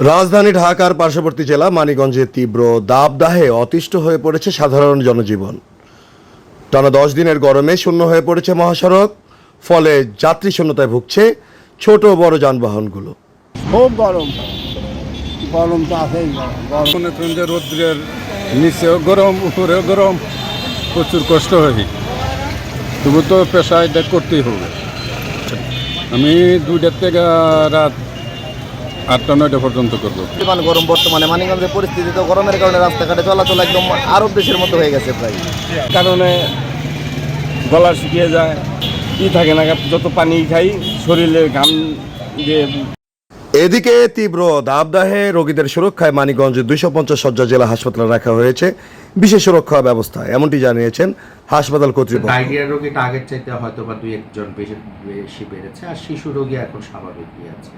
রাজধানী ঢাকার পার্শ্ববর্তী জেলা মানিকগঞ্জে তীব্র দাবদাহে অতিষ্ঠ হয়ে পড়েছে সাধারণ জনজীবন। টানা 10 দিনের গরমে শূন্য হয়ে পড়েছে মহাসড়ক, ফলে যাত্রী শূন্যতায় ভুগছে ছোট বড় যানবাহনগুলো। খুব গরম, গরম তো আছেই। মনে করেন যে রৌদ্রের নিচেও গরম, উপরেও গরম, প্রচুর কষ্ট হয়। তবু তো পেশা এটা করতেই হবে। আমি 2টার থেকে রাত 8টা-9টা পর্যন্ত করবো। পরিমাণ গরম বর্তমানে মানিকগঞ্জের পরিস্থিতি তো গরমের কারণে রাস্তাঘাটে চলাচল একদম আরব দেশের মতো হয়ে গেছে প্রায়। কারণে গলা শুকিয়ে যায়, কি থাকে না, যত পানি খাই শরীরের ঘাম দিয়ে। এদিকে তীব্র দাবদাহে রোগীদের সুরক্ষায় মানিকগঞ্জে 250 শয্যা জেলা হাসপাতালে রাখা হয়েছে বিশেষ সুরক্ষা ব্যবস্থা, এমনটি জানিয়েছেন হাসপাতাল কর্তৃপক্ষ। ডায়রিয়া রোগীটা আগের চাইতে হয়তো বা 2-1 জন বেশি বেড়েছে, আর শিশু রোগী এখন স্বাভাবিকই আছে।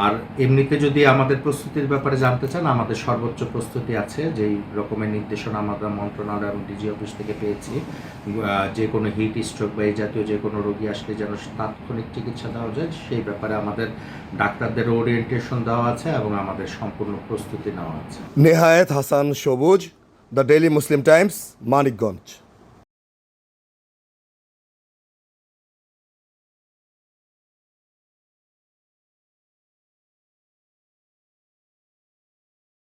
আর এমনিতে যদি আমাদের প্রস্তুতির ব্যাপারে জানতে চান, আমাদের সর্বোচ্চ প্রস্তুতি আছে। যেই রকমের নির্দেশনা আমরা মন্ত্রণালয় এবং ডিজি অফিস থেকে পেয়েছি, যে কোনো হিট স্ট্রোক বা এই জাতীয় যে কোনো রোগী আসলে যেন তাৎক্ষণিক চিকিৎসা দেওয়া যায়, সেই ব্যাপারে আমাদের ডাক্তারদের ওরিয়েন্টেশন দেওয়া আছে এবং আমাদের সম্পূর্ণ প্রস্তুতি নেওয়া আছে। নেহায়েত হাসান সবুজ, the daily Muslim Times, Manikganj.